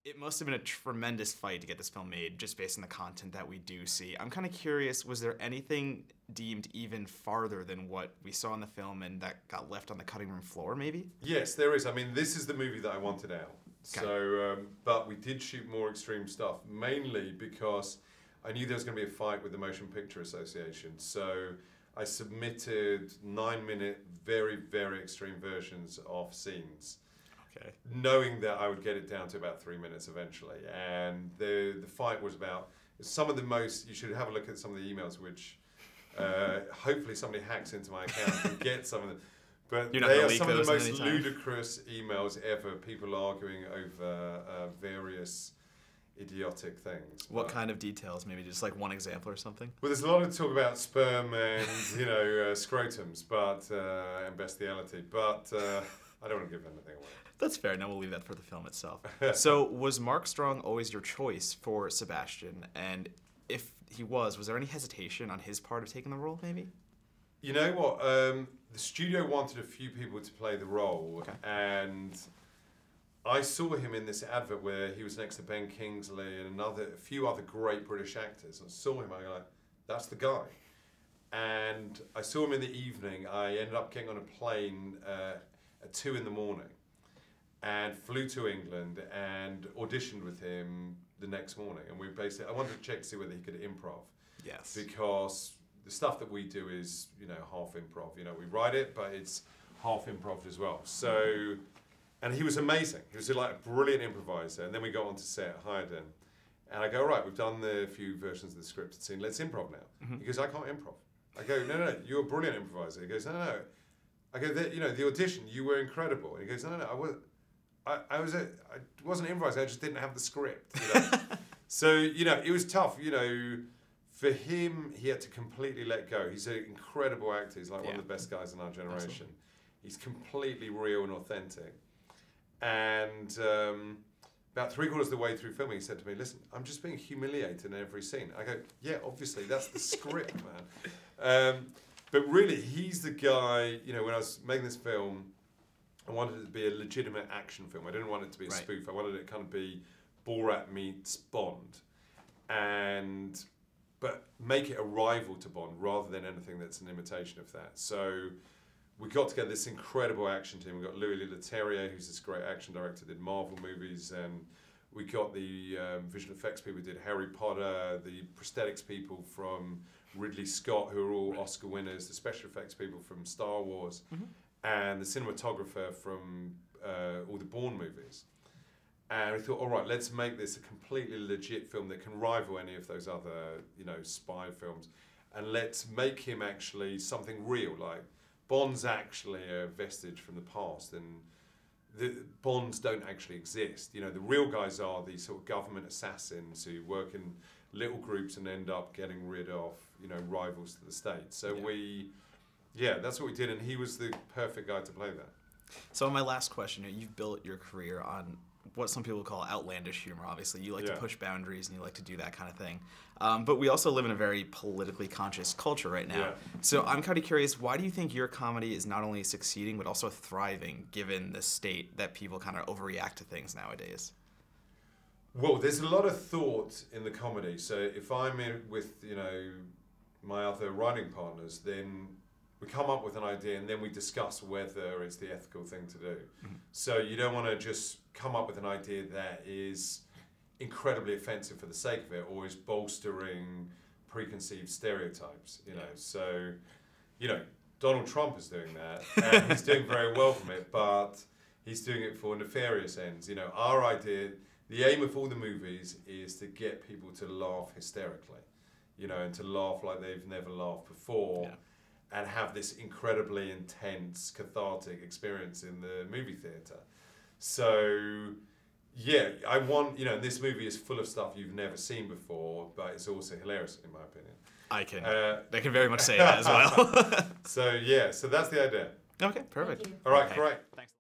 It must have been a tremendous fight to get this film made, just based on the content that we do see. I'm kind of curious, was there anything deemed even farther than what we saw in the film and that got left on the cutting room floor, maybe? Yes, there is. I mean, this is the movie that I wanted out. Okay. So, but we did shoot more extreme stuff, mainly because I knew there was going to be a fight with the Motion Picture Association. So I submitted 9-minute, very, very extreme versions of scenes. Okay. Knowing that I would get it down to about 3 minutes eventually. And the fight was about some of the most, you should have a look at some of the emails, which hopefully somebody hacks into my account and gets some of them. But they are some of the most ludicrous emails ever, people arguing over various idiotic things. What kind of details? Maybe just like one example or something? Well, there's a lot of talk about sperm and, scrotums, but and bestiality, but I don't want to give anything away. That's fair. Now we'll leave that for the film itself. So was Mark Strong always your choice for Sebastian? And if he was there any hesitation on his part of taking the role, maybe? You know what? The studio wanted a few people to play the role, okay. And I saw him in this advert where he was next to Ben Kingsley and a few other great British actors. I saw him, I go like, that's the guy. And I saw him in the evening. I ended up getting on a plane at 2 in the morning and flew to England and auditioned with him the next morning. And I wanted to check to see whether he could improv. Yes. Because the stuff that we do is, half improv. We write it, but it's half improv as well. So, and he was amazing. He was like a brilliant improviser. And then we got on to set, hired him. And I go, right, we've done the few versions of the scripted scene. Let's improv now. Mm-hmm. He goes, I can't improv. I go, no, you're a brilliant improviser. He goes, no. I go, the audition, you were incredible. And he goes, no, I wasn't improvising. I just didn't have the script. So, it was tough. For him, he had to completely let go. He's an incredible actor. He's like one of the best guys in our generation. Absolutely. He's completely real and authentic. And about 3/4 of the way through filming, he said to me, listen, I'm just being humiliated in every scene. I go, yeah, obviously, that's the script, man. But really, he's the guy, when I was making this film, I wanted it to be a legitimate action film. I didn't want it to be a spoof. I wanted it to kind of be Borat meets Bond. But make it a rival to Bond rather than anything that's an imitation of that. So we got together this incredible action team. We got Louis Leterrier, who's this great action director, did Marvel movies, and we got the visual effects people who did Harry Potter, the prosthetics people from Ridley Scott, who are all Oscar winners, the special effects people from Star Wars, and the cinematographer from all the Bourne movies. And we thought, all right, let's make this a completely legit film that can rival any of those other, spy films. And let's make him actually something real. Like, Bond's actually a vestige from the past, and the Bonds don't actually exist. The real guys are these sort of government assassins who work in little groups and end up getting rid of, rivals to the state. So that's what we did, and he was the perfect guy to play that. So my last question, you've built your career on what some people call outlandish humor, obviously. You like to push boundaries and you like to do that kind of thing. But we also live in a very politically conscious culture right now. Yeah. So I'm kind of curious, why do you think your comedy is not only succeeding but also thriving given the state that people kind of overreact to things nowadays? Well, there's a lot of thought in the comedy. So if I'm in with, my other writing partners, then we come up with an idea and then we discuss whether it's the ethical thing to do. Mm-hmm. So you don't want to just come up with an idea that is incredibly offensive for the sake of it or is bolstering preconceived stereotypes, So, Donald Trump is doing that and he's doing very well from it, but he's doing it for nefarious ends. Our idea, the aim of all the movies is to get people to laugh hysterically, and to laugh like they've never laughed before. Yeah. And have this incredibly intense, cathartic experience in the movie theatre. So, I want, this movie is full of stuff you've never seen before, but it's also hilarious, in my opinion. They can very much say that as well. So that's the idea. Okay, perfect. All right, great. Thanks.